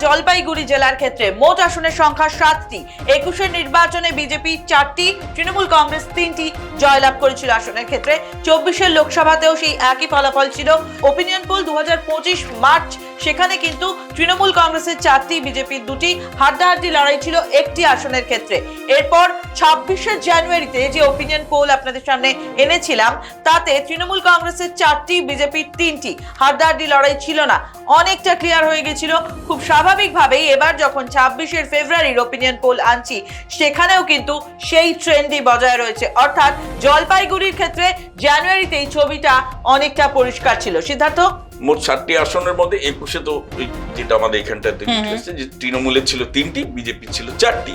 জলপাইগুড়ি জেলার ক্ষেত্রে মোট আসনের সংখ্যা 7টি। 21-এর নির্বাচনে বিজেপি 4টি, তৃণমূল কংগ্রেস 3টি জয়লাভ করেছিল আসনের ক্ষেত্রে। 24-এর লোকসভাতেও সেই একই ফলাফল ছিল। ওপিনিয়ন পোল 2025 মার্চ, সেখানে কিন্তু তৃণমূল কংগ্রেসের 4টি, বিজেপির 2টি, হাড্ডাহাড্ডি লড়াই ছিল একটি আসনের ক্ষেত্রে। এরপর 26শে জানুয়ারিতে যে ওপিনিয়ন পোল আপনাদের সামনে এনেছিলাম, তাতে তৃণমূল কংগ্রেসের 4টি, বিজেপির 3টি, হাড্ডাহাড্ডি লড়াই ছিল না, অনেকটা ক্লিয়ার হয়ে গেছিল। খুব স্বাভাবিকভাবেই এবার যখন 26শে ফেব্রুয়ারির ওপিনিয়ন পোল আনছি, সেখানেও কিন্তু সেই ট্রেন্ডই বজায় রয়েছে। অর্থাৎ জলপাইগুড়ির ক্ষেত্রে জানুয়ারিতেই ছবিটা অনেকটা পরিষ্কার ছিল। সিদ্ধার্থ, মোট 7টি আসনের মধ্যে 21-এ তো যেটা আমাদের এখানটাতে যে তৃণমূলের ছিল 3টি, বিজেপি ছিল 4টি।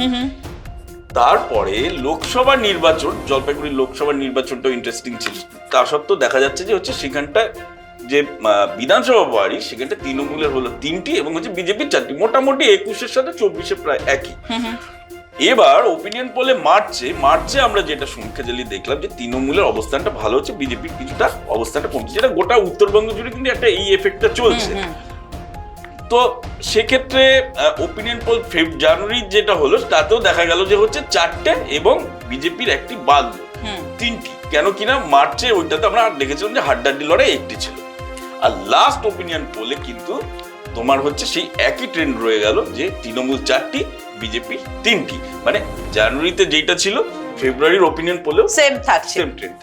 তারপরে লোকসভা নির্বাচন, জলপাইগুড়ির লোকসভা নির্বাচনটাও ইন্টারেস্টিং ছিল। তা সত্ত্বেও দেখা যাচ্ছে যে হচ্ছে সেখানটা যে বিধানসভা বাড়ি, সেখানটা তৃণমূলের হলো 3টি এবং হচ্ছে বিজেপির 4টি। মোটামুটি 21-এর সাথে 24-এ প্রায় একই। এবার ওপিনিয়ন পোলে মার্চে আমরা যেটা সংখ্যা জালি দেখলাম যে তৃণমূলের অবস্থানটা ভালো হচ্ছে, বিজেপির কিছুটা অবস্থানটা কমছে, যেটা গোটা উত্তরবঙ্গ জুড়ে কিন্তু একটা এই এফেক্টটা চলছে। তো সেক্ষেত্রে ওপিনিয়ন পোল জানুয়ারি যেটা হলো, তাতেও দেখা গেল যে হচ্ছে 4টে এবং বিজেপির একটি বাদ 3টি। কেন কিনা মার্চে ওইটাতে আমরা দেখেছিলাম যে হাড্ডাহাড্ডি লড়াই একটি ছিল। আর লাস্ট ওপিনিয়ন পোলে কিন্তু তোমার হচ্ছে সেই একই ট্রেন্ড রয়ে গেল যে তৃণমূল 4টি, বিজেপি 3টি। মানে জানুয়ারিতে যেটা ছিল, ফেব্রুয়ারির ওপিনিয়ন পোলেও সেম থাকছে, সেম ট্রেন্ড।